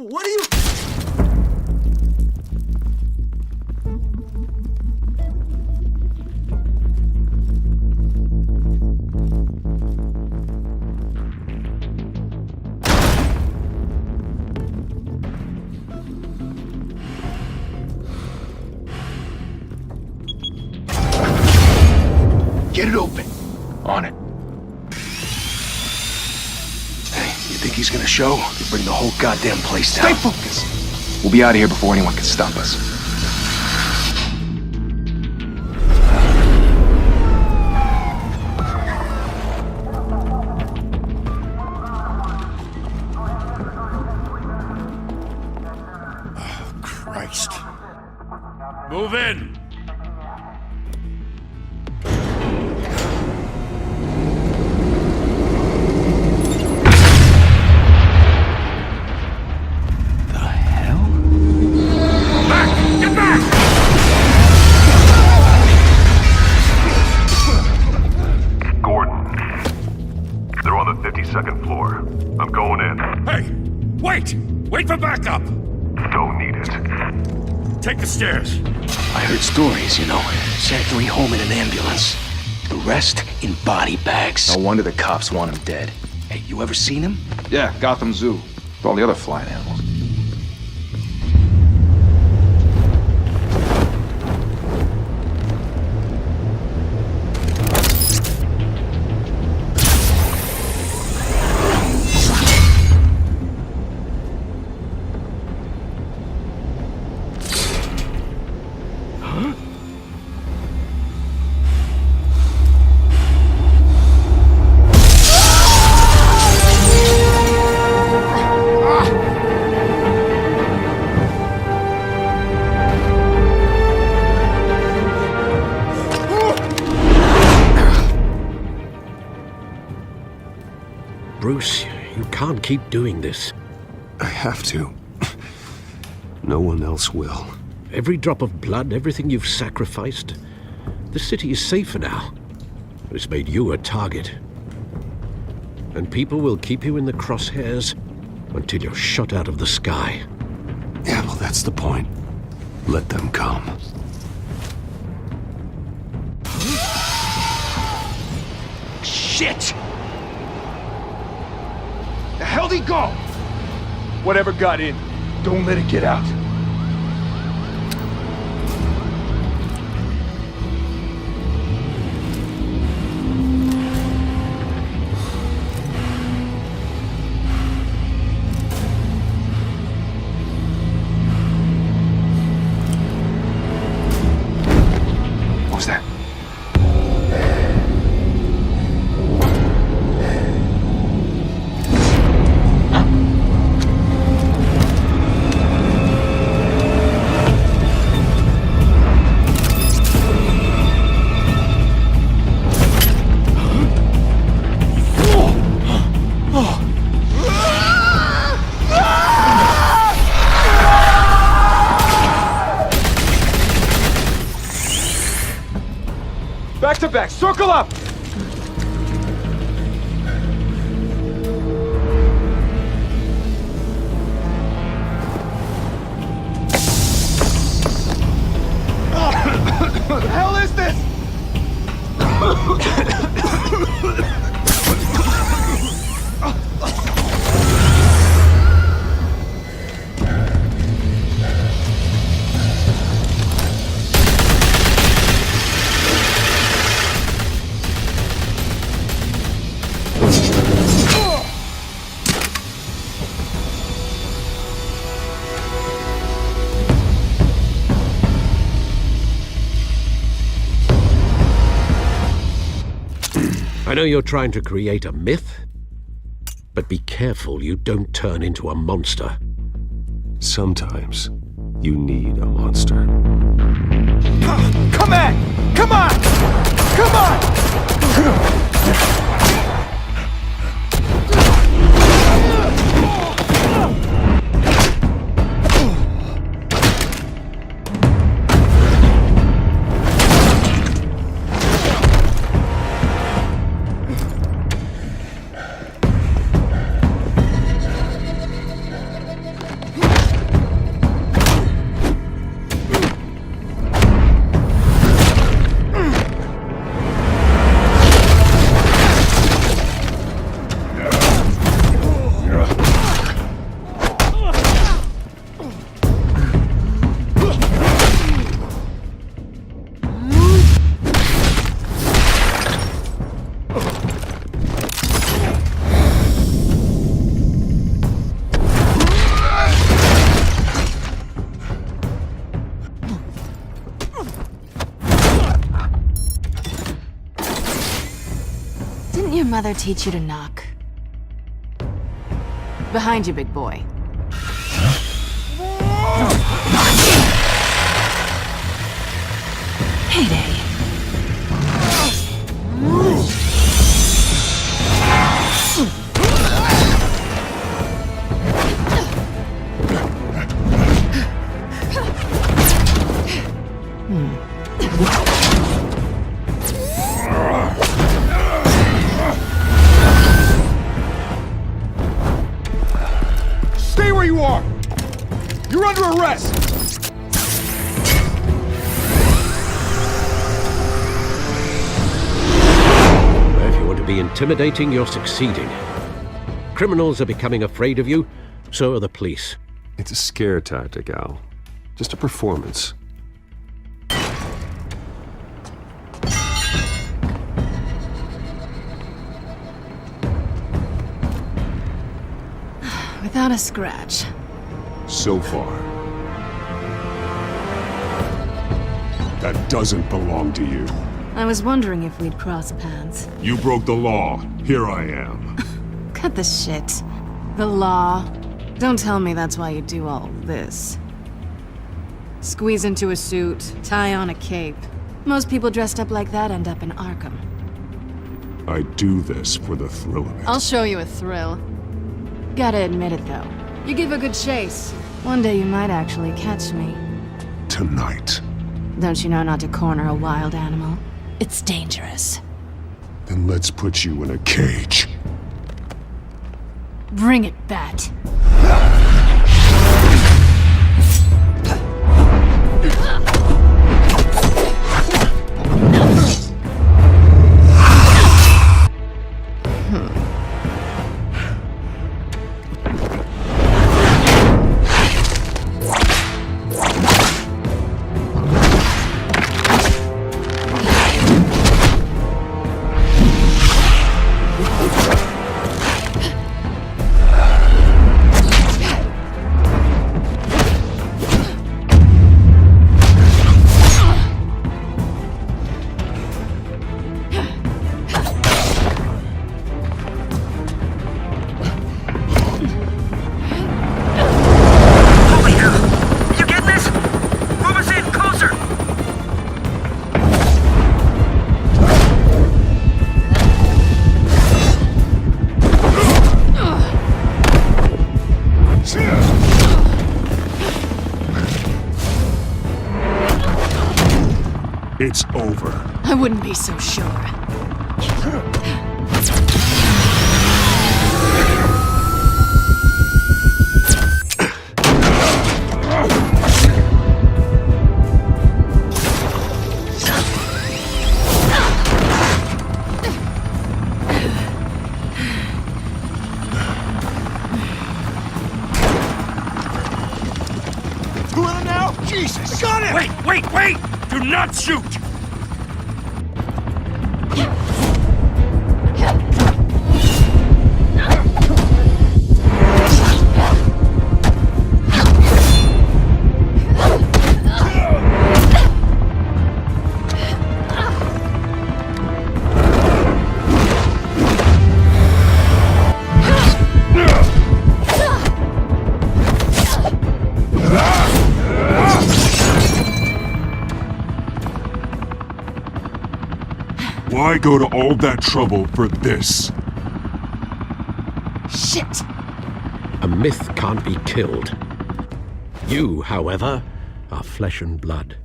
What are you... Get it open. On it. Hey, you think he's gonna show? They bring the whole goddamn place down. Stay focused. We'll be out of here before anyone can stop us. Oh, Christ. Move in! Second floor. I'm going in. Hey! Wait! Wait for backup! Don't need it. Take the stairs. I heard stories, you know. Sent 3 home in an ambulance. The rest in body bags. No wonder the cops want him dead. Hey, you ever seen him? Yeah, Gotham Zoo. With all the other flying animals. Bruce, you can't keep doing this. I have to. No one else will. Every drop of blood, everything you've sacrificed. The city is safer now. It's made you a target. And people will keep you in the crosshairs until you're shot out of the sky. Yeah, well, that's the point. Let them come. Shit! The hell'd he go? Whatever got in, don't let it get out. What was that? Back to back, circle up! What the hell is this? I know you're trying to create a myth, but be careful you don't turn into a monster. Sometimes you need a monster. Come on! Come on! Come on! father teach you to knock? Behind you, big boy. Heyday. Stay where you are! You're under arrest! If you want to be intimidating, you're succeeding. Criminals are becoming afraid of you, so are the police. It's a scare tactic, Al. Just a performance. Without a scratch. So far. That doesn't belong to you. I was wondering if we'd cross paths. You broke the law. Here I am. Cut the shit. The law. Don't tell me that's why you do all this. Squeeze into a suit, tie on a cape. Most people dressed up like that end up in Arkham. I do this for the thrill of it. I'll show you a thrill. Gotta admit it, though. You give a good chase. One day you might actually catch me. Tonight. Don't you know not to corner a wild animal? It's dangerous. Then let's put you in a cage. Bring it, Bat. It's over. I wouldn't be so sure. Who in now? Jesus! Got him! Wait! Do not shoot! Why go to all that trouble for this? Shit! A myth can't be killed. You, however, are flesh and blood.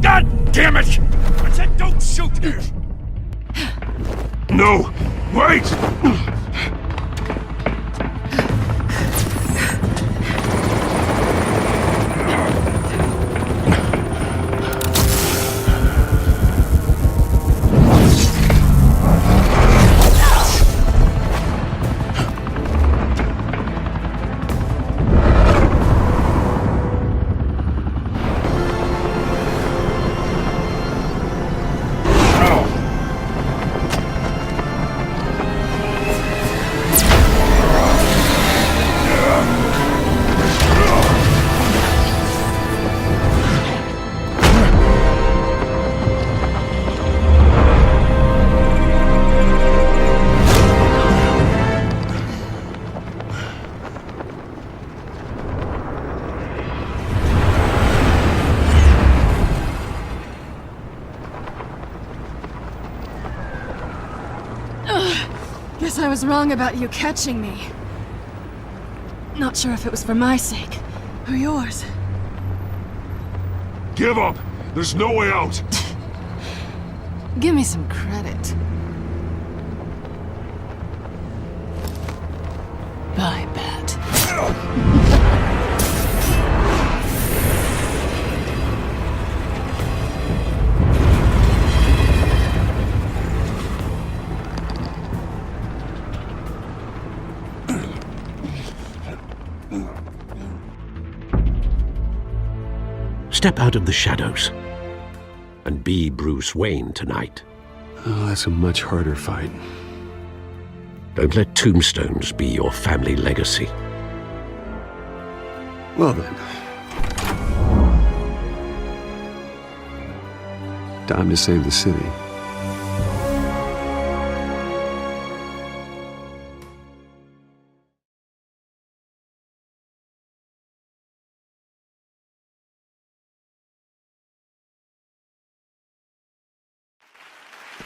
God damn it! I said don't shoot! No! Wait! Guess I was wrong about you catching me. Not sure if it was for my sake or yours. Give up! There's no way out! Give me some credit. Bye, Bat. Step out of the shadows and be Bruce Wayne tonight. Oh, that's a much harder fight. Don't let tombstones be your family legacy. Well then. Time to save the city.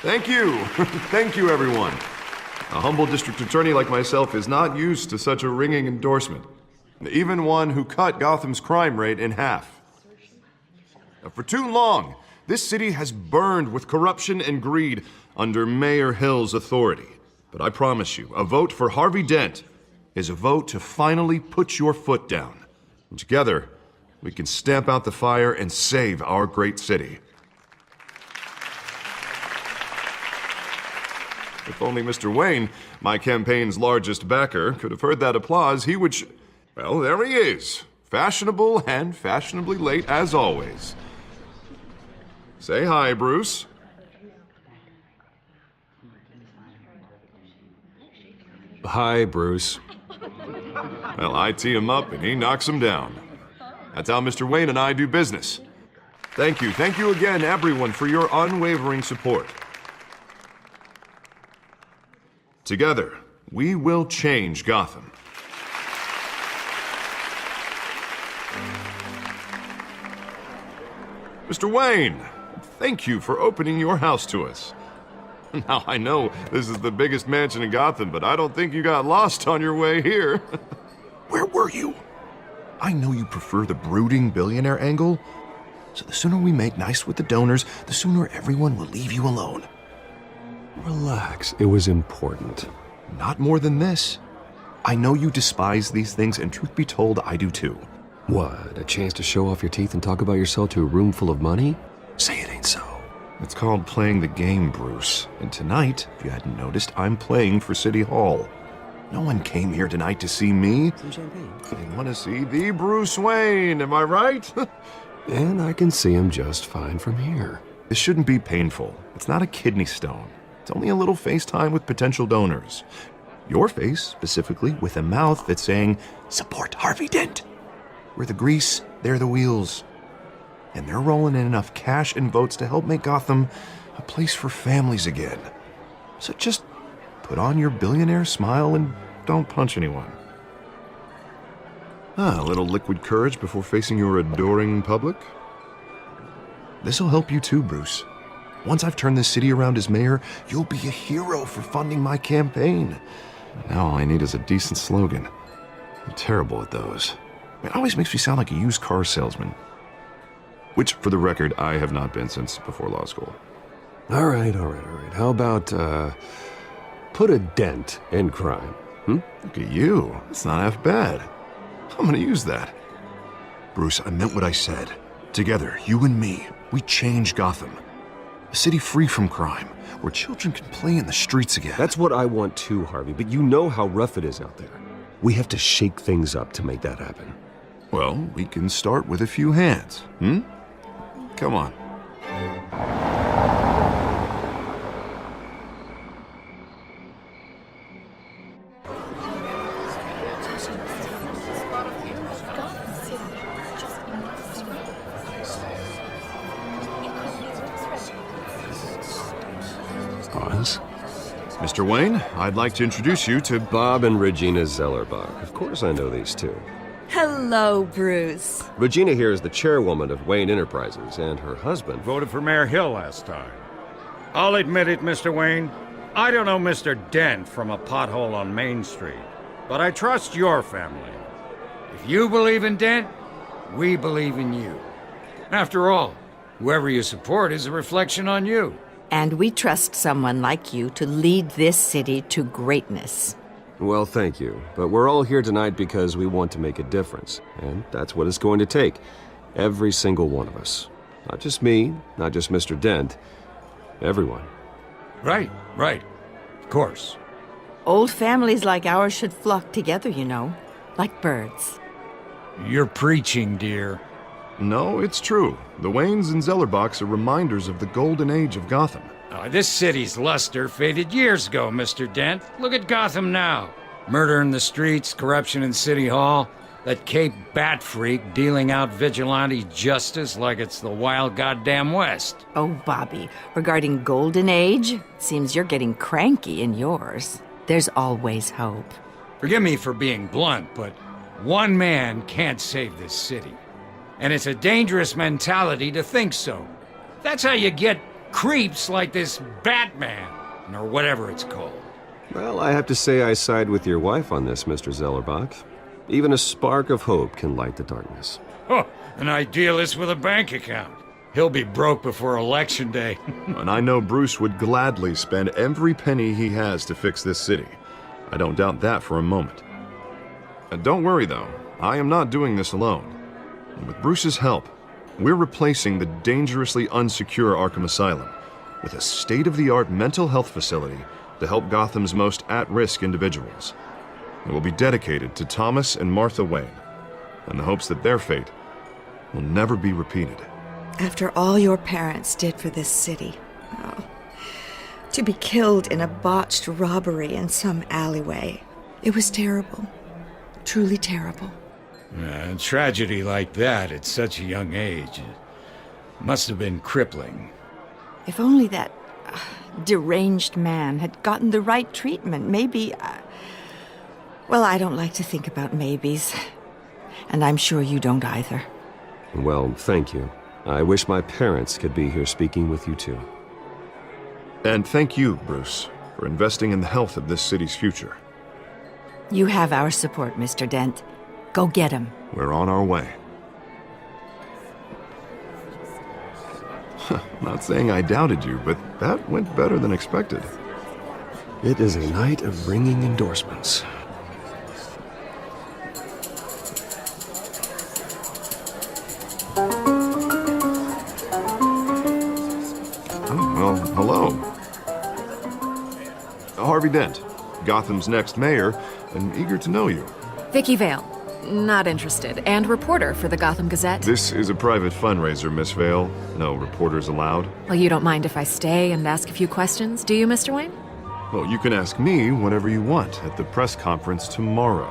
Thank you. Thank you, everyone. A humble district attorney like myself is not used to such a ringing endorsement. Even one who cut Gotham's crime rate in half. For too long, this city has burned with corruption and greed under Mayor Hill's authority. But I promise you, a vote for Harvey Dent is a vote to finally put your foot down. And together, we can stamp out the fire and save our great city. If only Mr. Wayne, my campaign's largest backer, could have heard that applause, he would well, there he is. Fashionable and fashionably late as always. Say hi, Bruce. Hi, Bruce. Well, I tee him up and he knocks him down. That's how Mr. Wayne and I do business. Thank you again, everyone, for your unwavering support. Together, we will change Gotham. Mr. Wayne, thank you for opening your house to us. Now, I know this is the biggest mansion in Gotham, but I don't think you got lost on your way here. Where were you? I know you prefer the brooding billionaire angle, so the sooner we make nice with the donors, the sooner everyone will leave you alone. Relax, it was important. Not more than this. I know you despise these things, and truth be told, I do too. What, a chance to show off your teeth and talk about yourself to a room full of money? Say it ain't so. It's called playing the game, Bruce. And tonight, if you hadn't noticed, I'm playing for City Hall. No one came here tonight to see me. Some champagne. They want to see the Bruce Wayne, am I right? And I can see him just fine from here. This shouldn't be painful. It's not a kidney stone. It's only a little FaceTime with potential donors. Your face, specifically, with a mouth that's saying, support Harvey Dent. We're the grease, they're the wheels. And they're rolling in enough cash and votes to help make Gotham a place for families again. So just put on your billionaire smile and don't punch anyone. A little liquid courage before facing your adoring public. This'll help you too, Bruce. Once I've turned this city around as mayor, you'll be a hero for funding my campaign. Now all I need is a decent slogan. I'm terrible at those. It always makes me sound like a used car salesman. Which, for the record, I have not been since before law school. All right. How about, put a dent in crime? Look at you. That's not half bad. I'm gonna use that. Bruce, I meant what I said. Together, you and me, we change Gotham. A city free from crime, where children can play in the streets again. That's what I want too, Harvey, but you know how rough it is out there. We have to shake things up to make that happen. Well, we can start with a few hands, Come on. Oz? Mr. Wayne, I'd like to introduce you to Bob and Regina Zellerbach. Of course I know these two. Hello, Bruce. Regina here is the chairwoman of Wayne Enterprises, and her husband... Voted for Mayor Hill last time. I'll admit it, Mr. Wayne. I don't know Mr. Dent from a pothole on Main Street, but I trust your family. If you believe in Dent, we believe in you. After all, whoever you support is a reflection on you. And we trust someone like you to lead this city to greatness. Well, thank you. But we're all here tonight because we want to make a difference. And that's what it's going to take. Every single one of us. Not just me, not just Mr. Dent. Everyone. Right. Of course. Old families like ours should flock together, you know, like birds. You're preaching, dear. No, it's true. The Waynes and Zellerbachs are reminders of the golden age of Gotham. This city's luster faded years ago, Mr. Dent. Look at Gotham now. Murder in the streets, corruption in City Hall, that Cape Bat freak dealing out vigilante justice like it's the wild goddamn West. Oh, Bobby, regarding Golden Age, seems you're getting cranky in yours. There's always hope. Forgive me for being blunt, but one man can't save this city. And it's a dangerous mentality to think so. That's how you get creeps like this Batman, or whatever it's called. Well, I have to say I side with your wife on this, Mr. Zellerbach. Even a spark of hope can light the darkness. Oh, an idealist with a bank account. He'll be broke before Election Day. And I know Bruce would gladly spend every penny he has to fix this city. I don't doubt that for a moment. Don't worry, though. I am not doing this alone. And with Bruce's help, we're replacing the dangerously unsecure Arkham Asylum with a state-of-the-art mental health facility to help Gotham's most at-risk individuals. It will be dedicated to Thomas and Martha Wayne, in the hopes that their fate will never be repeated. After all your parents did for this city, to be killed in a botched robbery in some alleyway, it was terrible. Truly terrible. A tragedy like that at such a young age must have been crippling. If only that deranged man had gotten the right treatment, maybe... Well, I don't like to think about maybes. And I'm sure you don't either. Well, thank you. I wish my parents could be here speaking with you too. And thank you, Bruce, for investing in the health of this city's future. You have our support, Mr. Dent. Go get him. We're on our way. Not saying I doubted you, but that went better than expected. It is a night of ringing endorsements. Well, hello. Harvey Dent, Gotham's next mayor, and eager to know you. Vicky Vale. Not interested. And reporter for the Gotham Gazette. This is a private fundraiser, Miss Vale. No reporters allowed. Well, you don't mind if I stay and ask a few questions, do you, Mr. Wayne? Well, you can ask me whatever you want at the press conference tomorrow.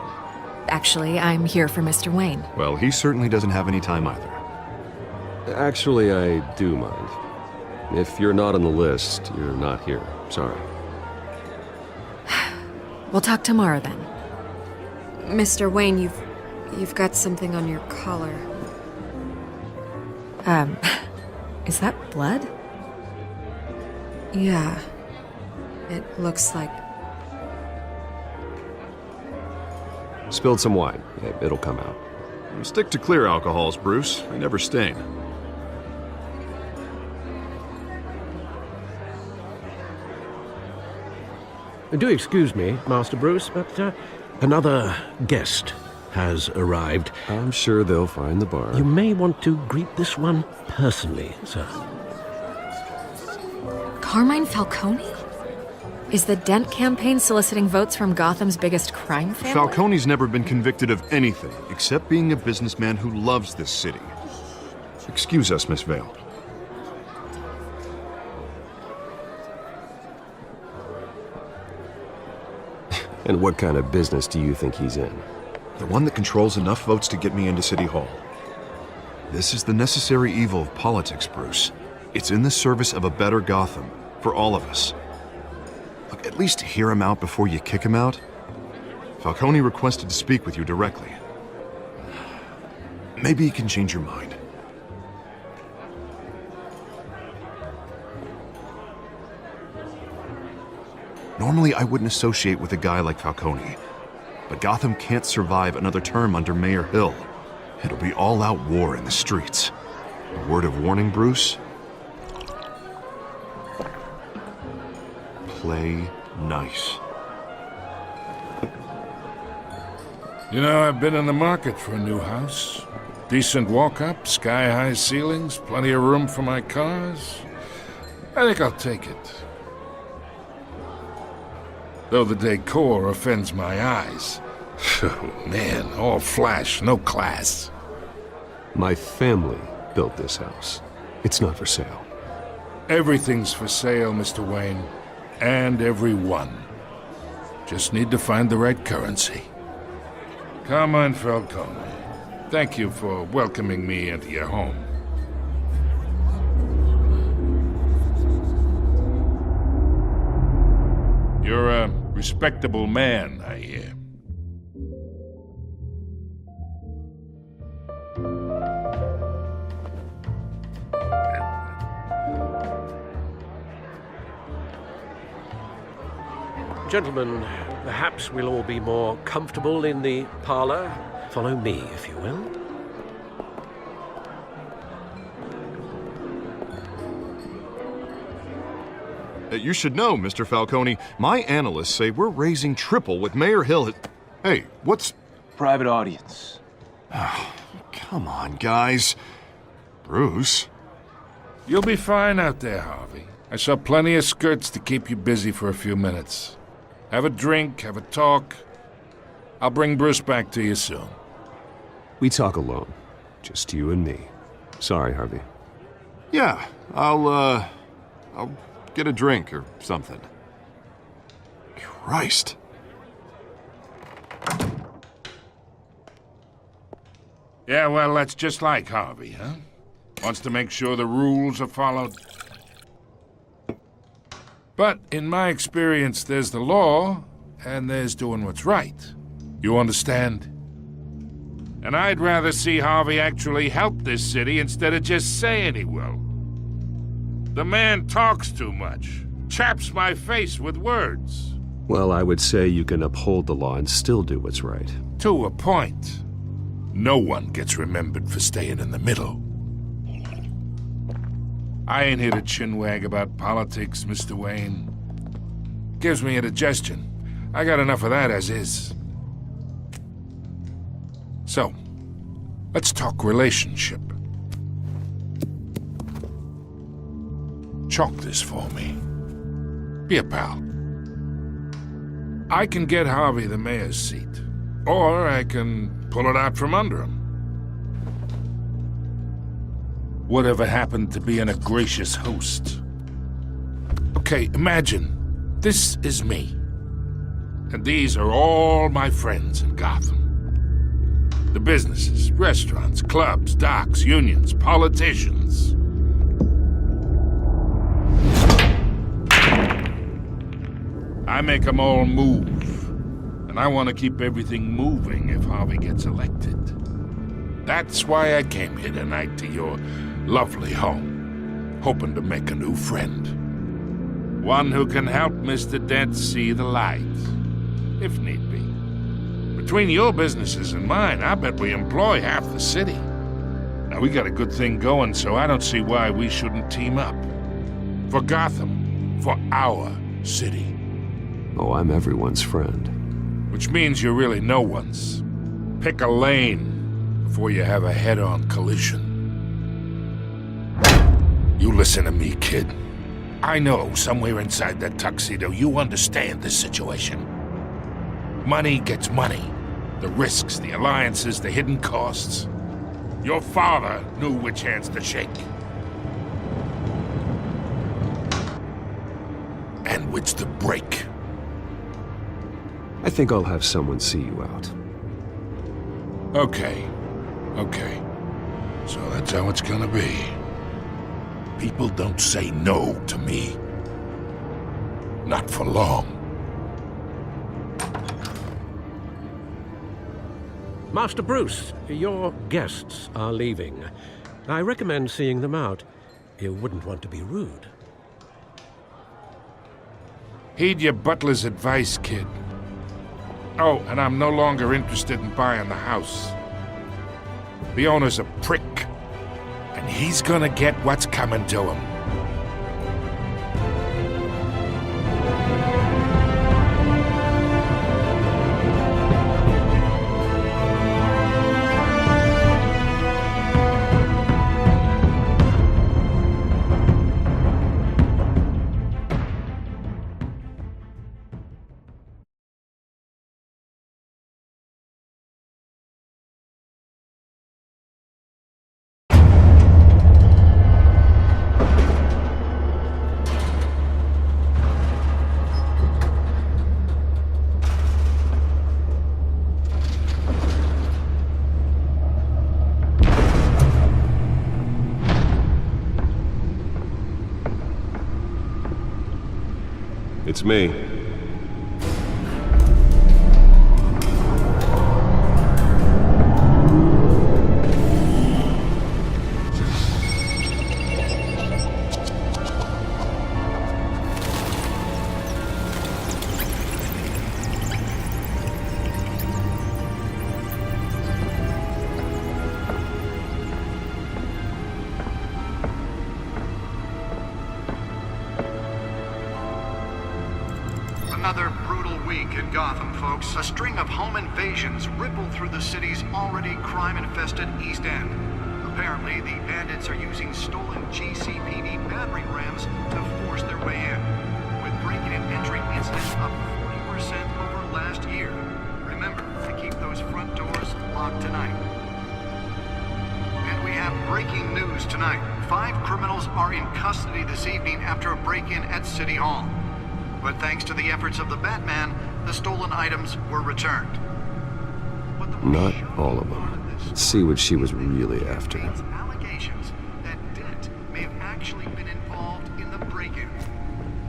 Actually, I'm here for Mr. Wayne. Well, he certainly doesn't have any time either. Actually, I do mind. If you're not on the list, you're not here. Sorry. We'll talk tomorrow then. Mr. Wayne, you've got something on your collar. Is that blood? Yeah. It looks like... Spilled some wine. It'll come out. Stick to clear alcohols, Bruce. They never stain. Do excuse me, Master Bruce, but another guest has arrived. I'm sure they'll find the bar. You may want to greet this one personally, sir. Carmine Falcone? Is the Dent campaign soliciting votes from Gotham's biggest crime family? Falcone's never been convicted of anything except being a businessman who loves this city. Excuse us, Miss Vale. And what kind of business do you think he's in? The one that controls enough votes to get me into City Hall. This is the necessary evil of politics, Bruce. It's in the service of a better Gotham, for all of us. Look, at least hear him out before you kick him out. Falcone requested to speak with you directly. Maybe he can change your mind. Normally, I wouldn't associate with a guy like Falcone. But Gotham can't survive another term under Mayor Hill. It'll be all-out war in the streets. A word of warning, Bruce? Play nice. You know, I've been in the market for a new house. Decent walk-up, sky-high ceilings, plenty of room for my cars. I think I'll take it. Though the decor offends my eyes. Oh, man, all flash, no class. My family built this house. It's not for sale. Everything's for sale, Mr. Wayne. And everyone. Just need to find the right currency. Come on, Falcone. Thank you for welcoming me into your home. You're a respectable man, I hear. Gentlemen, perhaps we'll all be more comfortable in the parlor. Follow me, if you will. You should know, Mr. Falcone, my analysts say we're raising triple with Mayor Hill. Hey, what's... Private audience. Oh, come on, guys. Bruce? You'll be fine out there, Harvey. I saw plenty of skirts to keep you busy for a few minutes. Have a drink, have a talk. I'll bring Bruce back to you soon. We talk alone. Just you and me. Sorry, Harvey. Yeah, I'll get a drink or something. Christ. Yeah, well, that's just like Harvey, huh? Wants to make sure the rules are followed. But in my experience, there's the law, and there's doing what's right. You understand? And I'd rather see Harvey actually help this city instead of just saying he will. The man talks too much, chaps my face with words. Well, I would say you can uphold the law and still do what's right. To a point. No one gets remembered for staying in the middle. I ain't here to chinwag about politics, Mr. Wayne. Gives me indigestion. I got enough of that as is. So, let's talk relationship. Chalk this for me. Be a pal. I can get Harvey the mayor's seat, or I can pull it out from under him. Whatever happened to being a gracious host? Okay, imagine, this is me. And these are all my friends in Gotham. The businesses, restaurants, clubs, docks, unions, politicians. I make them all move. And I want to keep everything moving if Harvey gets elected. That's why I came here tonight to your lovely home, hoping to make a new friend. One who can help Mr. Dent see the light, if need be. Between your businesses and mine, I bet we employ half the city. Now, we got a good thing going, so I don't see why we shouldn't team up. For Gotham, for our city. Oh, I'm everyone's friend. Which means you're really no one's. Pick a lane before you have a head-on collision. You listen to me, kid. I know somewhere inside that tuxedo you understand this situation. Money gets money. The risks, the alliances, the hidden costs. Your father knew which hands to shake. And which to break. I think I'll have someone see you out. Okay. So that's how it's gonna be. People don't say no to me. Not for long. Master Bruce, your guests are leaving. I recommend seeing them out. You wouldn't want to be rude. Heed your butler's advice, kid. Oh, and I'm no longer interested in buying the house. The owner's a prick, and he's gonna get what's coming to him. It's me. Another brutal week in Gotham, folks. A string of home invasions rippled through the city's already crime-infested East End. Apparently, the bandits are using stolen GCPD battering rams to force their way in, with breaking and entering incidents up 40% over last year. Remember to keep those front doors locked tonight. And we have breaking news tonight. 5 criminals are in custody this evening after a break-in at City Hall. But thanks to the efforts of the Batman, the stolen items were returned. Not all of them. Let's see what she was really after. Allegations that Dent may have actually been involved in the break-in.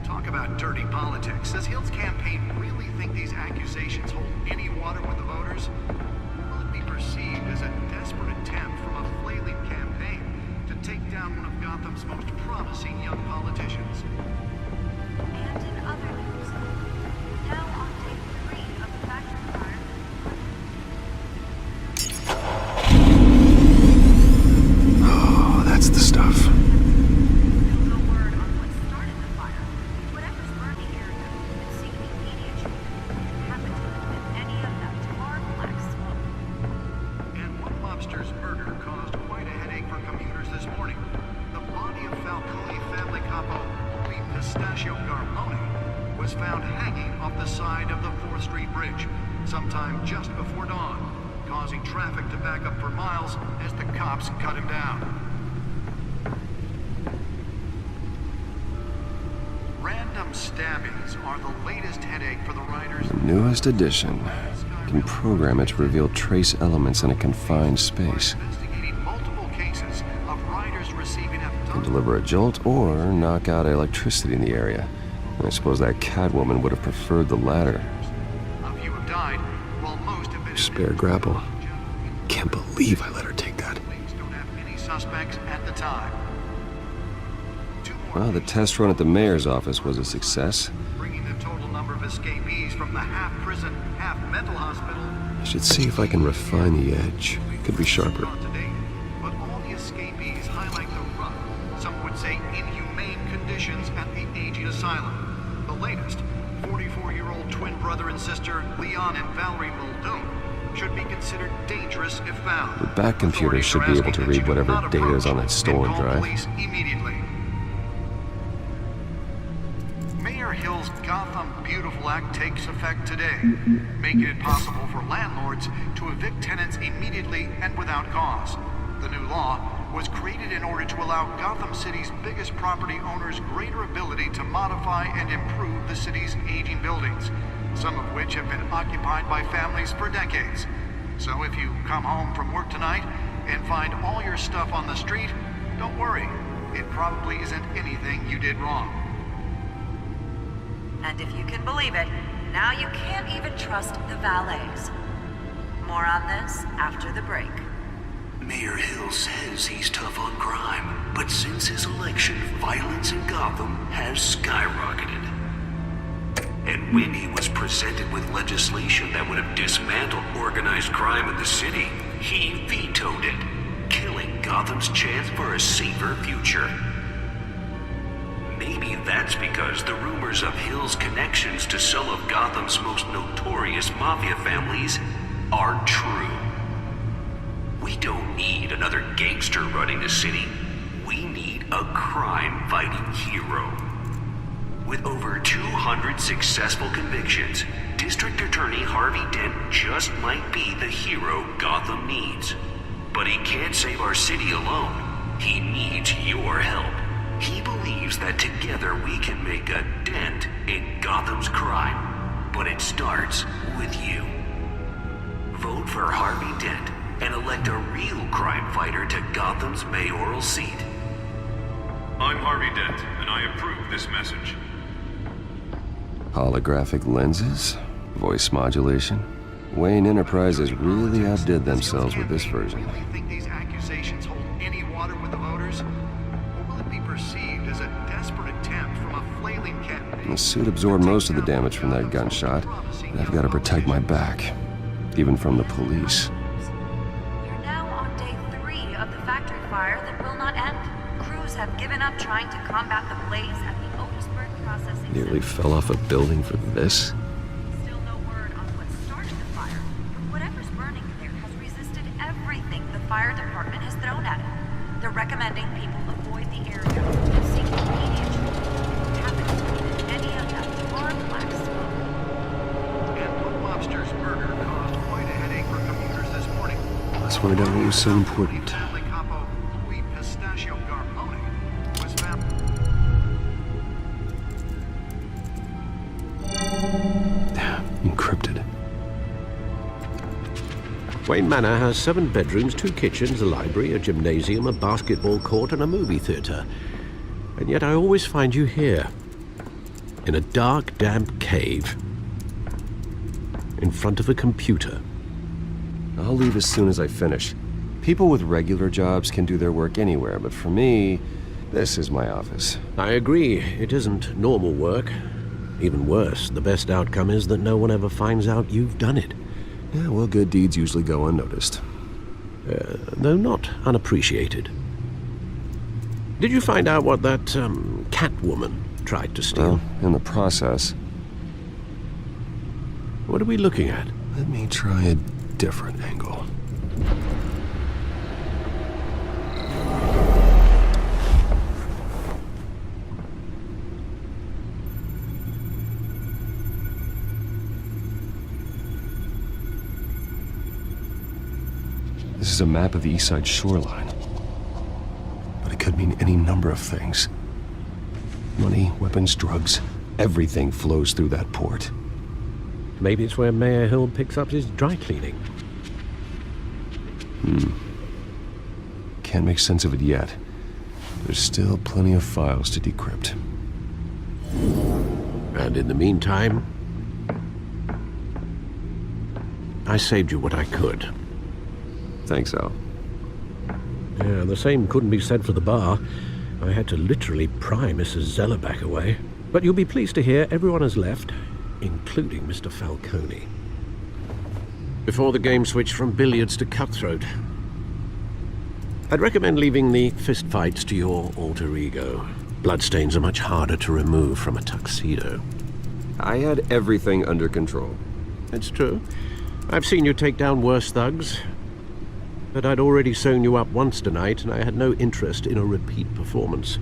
Talk about dirty politics. Does Hill's campaign really think these accusations hold any water with the voters? Will it be perceived as a desperate attempt from a flailing campaign to take down one of Gotham's most promising young politicians? And in other news, now on day 3 of the factory fire. Oh, that's the stuff. No word on what started the fire. Whatever's burned the area and seek immediate treatment. Happen to admit any of that tar black smoke. And one mobster's murder caused quite a headache for commuters this morning. The body of Falcone family capo Pistachio Garmone was found hanging off the side of the 4th Street Bridge sometime just before dawn, causing traffic to back up for miles as the cops cut him down. Random stabbings are the latest headache for the riders. Newest edition. You can program it to reveal trace elements in a confined space. Multiple cases of riders receiving Can deliver a jolt or knock out electricity in the area. I suppose that Catwoman would have preferred the latter. A few have died, while most have been Spare grapple. Can't believe I let her take that. don't have any suspects at the time. Well, the test run at the mayor's office was a success. Bringing the total number of escapees from the half-prison, half-mental hospital I should see if I can refine the edge. Could be sharper. to date. But all the escapees highlight the rough, some would say inhumane conditions at the aging asylum. The latest, 44-year-old twin brother and sister Leon and Valerie Muldoon, should be considered dangerous if found. The back computer should be able to read whatever data is on that stolen drive. Police immediately. Mayor Hill's Gotham Beautiful Act takes effect today, making it possible for landlords to evict tenants immediately and without cause. The new law was created in order to allow Gotham City's biggest property owners greater ability to modify and improve the city's aging buildings, some of which have been occupied by families for decades. So if you come home from work tonight and find all your stuff on the street, don't worry. It probably isn't anything you did wrong. And if you can believe it, now you can't even trust the valets. More on this after the break. Mayor Hill says he's tough on crime, but since his election, violence in Gotham has skyrocketed. And when he was presented with legislation that would have dismantled organized crime in the city, he vetoed it, killing Gotham's chance for a safer future. Maybe that's because the rumors of Hill's connections to some of Gotham's most notorious mafia families are true. We don't need another gangster running the city. We need a crime-fighting hero. With over 200 successful convictions, District Attorney Harvey Dent just might be the hero Gotham needs. But he can't save our city alone. He needs your help. He believes that together we can make a dent in Gotham's crime. But it starts with you. Vote for Harvey Dent and elect a real crime fighter to Gotham's mayoral seat. I'm Harvey Dent, and I approve this message. Holographic lenses? Voice modulation? Wayne Enterprises really outdid themselves with this version. Do you think these accusations hold any water with the voters? Or will it be perceived as a desperate attempt from a flailing candidate? The suit absorbed most of the damage from that gunshot, and I've got to protect my back, even from the police. We're now on day 3 of the factory fire that will not end. Crews have given up trying to combat the blaze at the Otisburg processing Nearly fell off a building for this? Still no word on what started the fire. Whatever's burning there has resisted everything the fire department has thrown at it. They're recommending people avoid the area and seek immediate treatment. Happens that any of that tar black smoke. And one mobster's murder caused quite a headache for commuters this morning. Let's find out what was so important. Family capo Louis Pistachio Garpone was found. Encrypted. Wayne Manor has 7 bedrooms, 2 kitchens, a library, a gymnasium, a basketball court, and a movie theater. And yet I always find you here, in a dark, damp cave, in front of a computer. I'll leave as soon as I finish. People with regular jobs can do their work anywhere, but for me, this is my office. I agree, it isn't normal work. Even worse, the best outcome is that no one ever finds out you've done it. Yeah, well, good deeds usually go unnoticed. Though not unappreciated. Did you find out what that, Catwoman tried to steal? Well, in the process. What are we looking at? Let me try a different angle. This is a map of the East Side shoreline. But it could mean any number of things. Money, weapons, drugs, everything flows through that port. Maybe it's where Mayor Hill picks up his dry cleaning. Can't make sense of it yet. There's still plenty of files to decrypt. And in the meantime, I saved you what I could. Thanks, Al. Yeah, the same couldn't be said for the bar. I had to literally pry Mrs. Zeller back away. But you'll be pleased to hear everyone has left, including Mr. Falcone. Before the game switched from billiards to cutthroat. I'd recommend leaving the fistfights to your alter ego. Bloodstains are much harder to remove from a tuxedo. I had everything under control. It's true. I've seen you take down worse thugs. But I'd already sewn you up once tonight, and I had no interest in a repeat performance.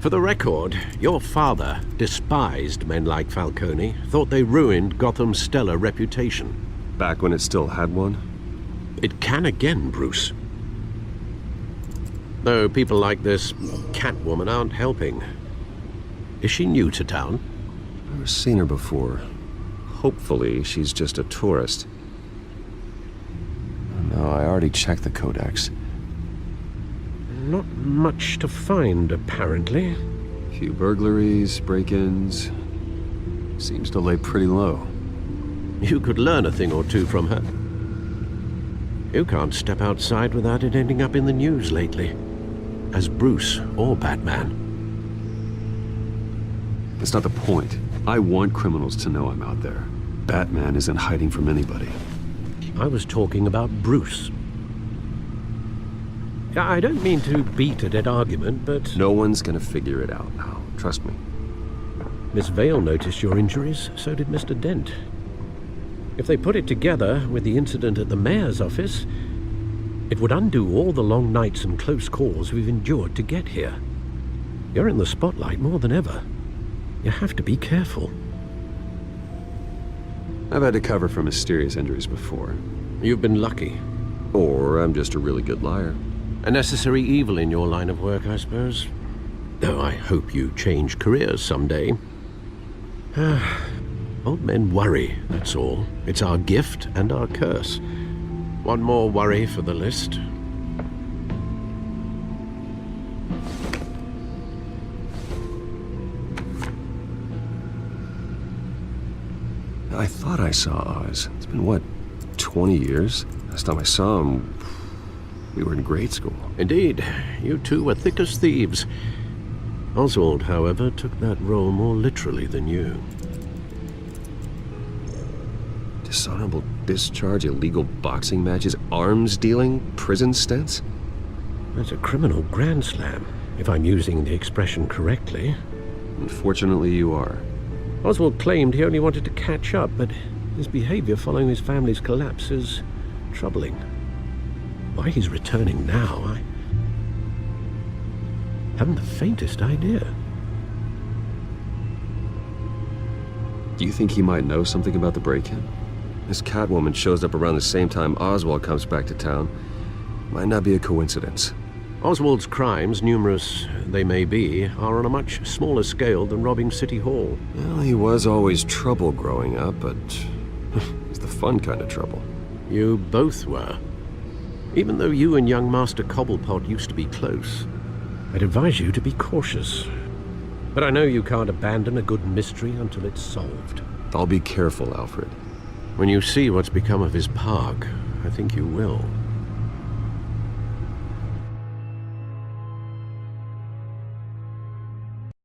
For the record, your father despised men like Falcone, thought they ruined Gotham's stellar reputation. Back when it still had one? It can again, Bruce. Though people like this Catwoman aren't helping. Is she new to town? I've never seen her before. Hopefully, she's just a tourist. No, I already checked the codex. Not much to find, apparently. Few burglaries, break-ins. Seems to lay pretty low. You could learn a thing or two from her. You can't step outside without it ending up in the news lately. As Bruce or Batman. That's not the point. I want criminals to know I'm out there. Batman isn't hiding from anybody. I was talking about Bruce. I don't mean to beat a dead argument, but... No one's gonna figure it out now. Trust me. Miss Vale noticed your injuries, so did Mr. Dent. If they put it together with the incident at the mayor's office, it would undo all the long nights and close calls we've endured to get here. You're in the spotlight more than ever. You have to be careful. I've had to cover for mysterious injuries before. You've been lucky. Or I'm just a really good liar. A necessary evil in your line of work, I suppose. Though I hope you change careers someday. Old men worry, that's all. It's our gift and our curse. One more worry for the list. I thought I saw Oz. It's been, what, 20 years? Last time I saw him, we were in grade school. Indeed. You two were thick as thieves. Oswald, however, took that role more literally than you. Dishonorable discharge, illegal boxing matches, arms dealing, prison stints? That's a criminal grand slam, if I'm using the expression correctly. Unfortunately, you are. Oswald claimed he only wanted to catch up, but his behavior following his family's collapse is troubling. Why he's returning now, I haven't the faintest idea. Do you think he might know something about the break-in? This Catwoman shows up around the same time Oswald comes back to town. Might not be a coincidence. Oswald's crimes, numerous they may be, are on a much smaller scale than robbing City Hall. Well, he was always trouble growing up, but he's the fun kind of trouble. You both were. Even though you and young Master Cobblepot used to be close, I'd advise you to be cautious. But I know you can't abandon a good mystery until it's solved. I'll be careful, Alfred. When you see what's become of his park, I think you will.